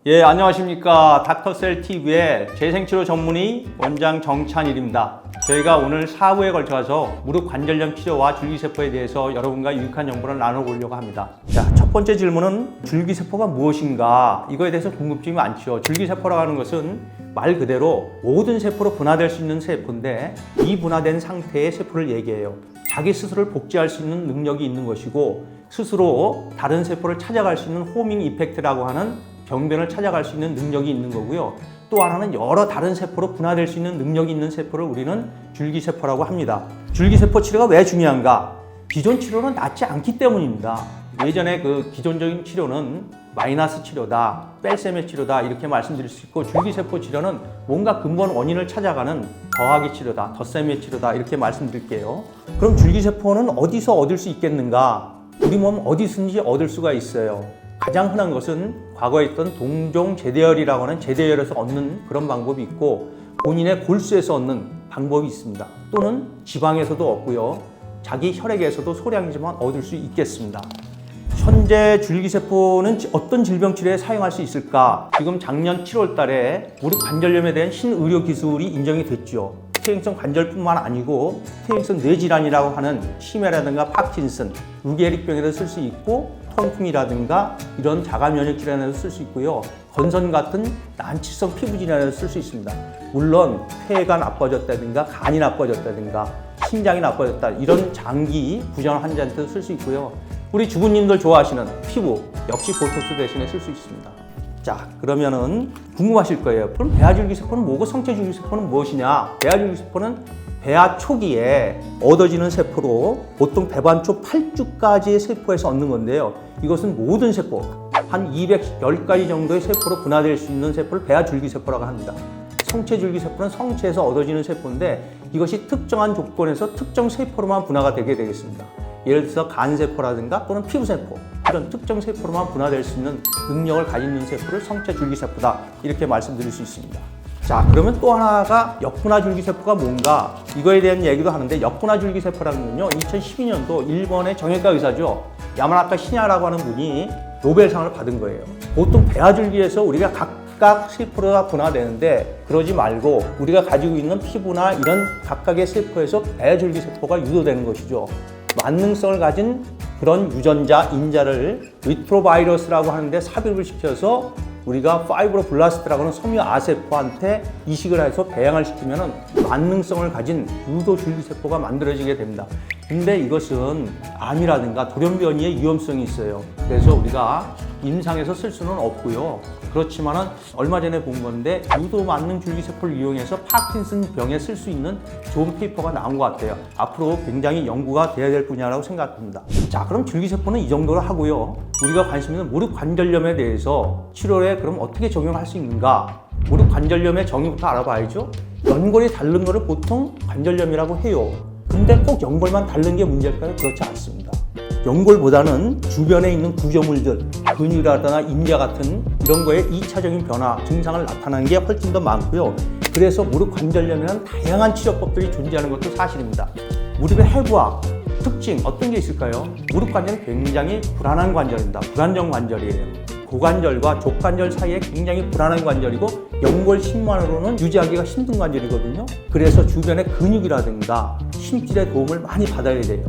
예, 안녕하십니까. 닥터셀TV의 재생치료 전문의 원장 정찬일입니다. 저희가 오늘 4부에 걸쳐서 무릎 관절염 치료와 줄기세포에 대해서 여러분과 유익한 정보를 나눠보려고 합니다. 자, 첫 번째 질문은 줄기세포가 무엇인가? 이거에 대해서 궁금증이 많죠. 줄기세포라고 하는 것은 말 그대로 모든 세포로 분화될 수 있는 세포인데 이 분화된 상태의 세포를 얘기해요. 자기 스스로를 복제할 수 있는 능력이 있는 것이고 스스로 다른 세포를 찾아갈 수 있는 호밍 이펙트라고 하는 병변을 찾아갈 수 있는 능력이 있는 거고요. 또 하나는 여러 다른 세포로 분화될 수 있는 능력이 있는 세포를 우리는 줄기세포라고 합니다. 줄기세포 치료가 왜 중요한가? 기존 치료는 낫지 않기 때문입니다. 예전에 그 기존적인 치료는 마이너스 치료다, 뺄셈의 치료다 이렇게 말씀드릴 수 있고 줄기세포 치료는 뭔가 근본 원인을 찾아가는 더하기 치료다, 덧셈의 치료다 이렇게 말씀드릴게요. 그럼 줄기세포는 어디서 얻을 수 있겠는가? 우리 몸 어디서든지 얻을 수가 있어요. 가장 흔한 것은 과거에 있던 동종 제대혈이라고 하는 제대혈에서 얻는 그런 방법이 있고 본인의 골수에서 얻는 방법이 있습니다. 또는 지방에서도 얻고요. 자기 혈액에서도 소량이지만 얻을 수 있겠습니다. 현재 줄기세포는 어떤 질병 치료에 사용할 수 있을까? 지금 작년 7월 달에 무릎 관절염에 대한 신의료 기술이 인정이 됐죠. 퇴행성 관절뿐만 아니고 퇴행성 뇌질환이라고 하는 치매라든가 파킨슨, 루게릭병에도 쓸 수 있고 통풍이라든가 이런 자가면역 질환에도 쓸 수 있고요. 건선 같은 난치성 피부 질환에도 쓸 수 있습니다. 물론 폐가 나빠졌다든가 간이 나빠졌다든가 심장이 나빠졌다 이런 장기 부전 환자한테도 쓸 수 있고요. 우리 주부님들 좋아하시는 피부 역시 보톡스 대신에 쓸 수 있습니다. 자, 그러면은 궁금하실 거예요. 그럼 배아줄기세포는 뭐고 성체줄기세포는 무엇이냐? 배아줄기세포는 배아 초기에 얻어지는 세포로 보통 배반초 8주까지의 세포에서 얻는 건데요. 이것은 모든 세포, 한 210가지 정도의 세포로 분화될 수 있는 세포를 배아줄기세포라고 합니다. 성체줄기세포는 성체에서 얻어지는 세포인데 이것이 특정한 조건에서 특정 세포로만 분화가 되게 되겠습니다. 예를 들어서 간세포라든가 또는 피부세포 이런 특정 세포로만 분화될 수 있는 능력을 가진 세포를 성체줄기세포다 이렇게 말씀드릴 수 있습니다. 자, 그러면 또 하나가 역분화줄기세포가 뭔가 이거에 대한 얘기도 하는데 역분화줄기세포라는 건요 2012년도 일본의 정형외과 의사죠 야마나카 시냐라고 하는 분이 노벨상을 받은 거예요. 보통 배아줄기에서 우리가 각각 세포가 분화되는데 그러지 말고 우리가 가지고 있는 피부나 이런 각각의 세포에서 배아줄기세포가 유도되는 것이죠. 만능성을 가진 그런 유전자, 인자를 리트로바이러스라고 하는데 삽입을 시켜서 우리가 파이브로블라스트라고 하는 섬유아세포한테 이식을 해서 배양을 시키면 만능성을 가진 유도 줄기세포가 만들어지게 됩니다. 근데 이것은 암이라든가 돌연변이의 위험성이 있어요. 그래서 우리가 임상에서 쓸 수는 없고요. 그렇지만은 얼마 전에 본 건데 유도 만능 줄기세포를 이용해서 파킨슨 병에 쓸 수 있는 좋은 페이퍼가 나온 것 같아요. 앞으로 굉장히 연구가 돼야 될 분야라고 생각합니다. 자, 그럼 줄기세포는 이 정도로 하고요. 우리가 관심 있는 무릎 관절염에 대해서 치료에 그럼 어떻게 적용할 수 있는가? 무릎 관절염의 정의부터 알아봐야죠. 연골이 닳는 거를 보통 관절염이라고 해요. 근데 꼭 연골만 닳는 게 문제일까요? 그렇지 않습니다. 연골보다는 주변에 있는 구조물들, 근육이라거나 인자 같은 이런 거에 2차적인 변화, 증상을 나타나는 게 훨씬 더 많고요. 그래서 무릎 관절염에는 다양한 치료법들이 존재하는 것도 사실입니다. 무릎의 해부학, 특징 어떤 게 있을까요? 무릎 관절은 굉장히 불안한 관절입니다. 불안정 관절이에요. 고관절과 족관절 사이에 굉장히 불안한 관절이고 연골 심만으로는 유지하기가 힘든 관절이거든요. 그래서 주변의 근육이라든가 심줄의 도움을 많이 받아야 돼요.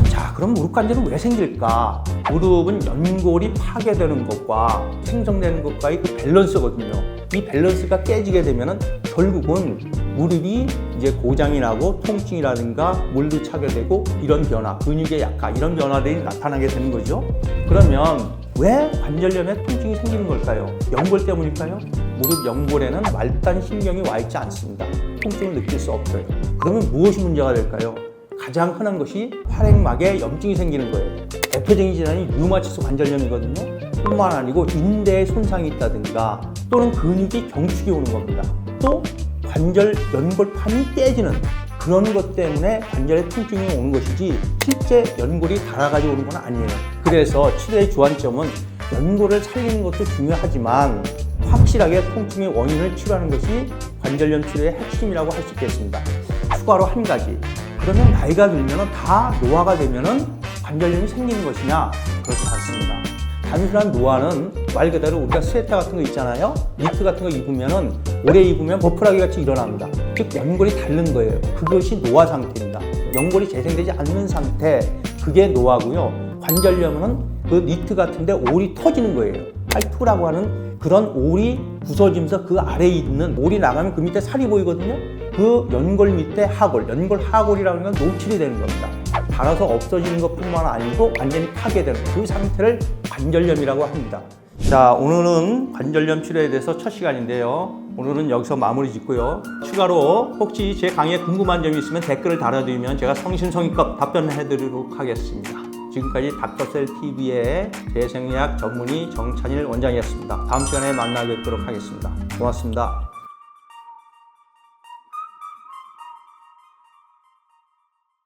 자, 그럼 무릎 관절은 왜 생길까? 무릎은 연골이 파괴되는 것과 생성되는 것과의 그 밸런스거든요. 이 밸런스가 깨지게 되면은 결국은 무릎이 이제 고장이 나고 통증이라든가 물도 차게 되고 이런 변화, 근육의 약화 이런 변화들이 나타나게 되는 거죠. 그러면 왜 관절염에 통증이 생기는 걸까요? 연골 때문일까요? 무릎 연골에는 말단 신경이 와 있지 않습니다. 통증을 느낄 수 없어요. 그러면 무엇이 문제가 될까요? 가장 흔한 것이 활액막에 염증이 생기는 거예요. 대표적인 질환이 류마티스 관절염이거든요. 뿐만 아니고 인대에 손상이 있다든가 또는 근육이 경축이 오는 겁니다. 또 관절 연골판이 깨지는 그런 것 때문에 관절에 통증이 오는 것이지 실제 연골이 닳아가지고 오는 건 아니에요. 그래서 치료의 주안점은 연골을 살리는 것도 중요하지만 확실하게 통증의 원인을 치료하는 것이 관절염 치료의 핵심이라고 할 수 있겠습니다. 추가로 한 가지. 그러면 나이가 들면 다 노화가 되면 관절염이 생기는 것이냐? 그렇지 않습니다. 단순한 노화는 말 그대로 우리가 스웨터 같은 거 있잖아요. 니트 같은 거 입으면은 오래 입으면 보풀하기 같이 일어납니다. 즉 연골이 닳는 거예요. 그것이 노화 상태입니다. 연골이 재생되지 않는 상태, 그게 노화고요. 관절염은 그 니트 같은데 올이 터지는 거예요. 팔투라고 하는 그런 올이 부서지면서 그 아래에 있는 올이 나가면 그 밑에 살이 보이거든요. 그 연골 밑에 하골, 연골 하골이라는 건 노출이 되는 겁니다. 닳아서 없어지는 것뿐만 아니고 완전히 파괴되는 그 상태를 관절염이라고 합니다. 자, 오늘은 관절염 치료에 대해서 첫 시간인데요. 오늘은 여기서 마무리 짓고요. 추가로 혹시 제 강의에 궁금한 점이 있으면 댓글을 달아두면 제가 성심성의껏 답변해드리도록 하겠습니다. 지금까지 닥터셀TV의 재생의학 전문의 정찬일 원장이었습니다. 다음 시간에 만나 뵙도록 하겠습니다. 고맙습니다.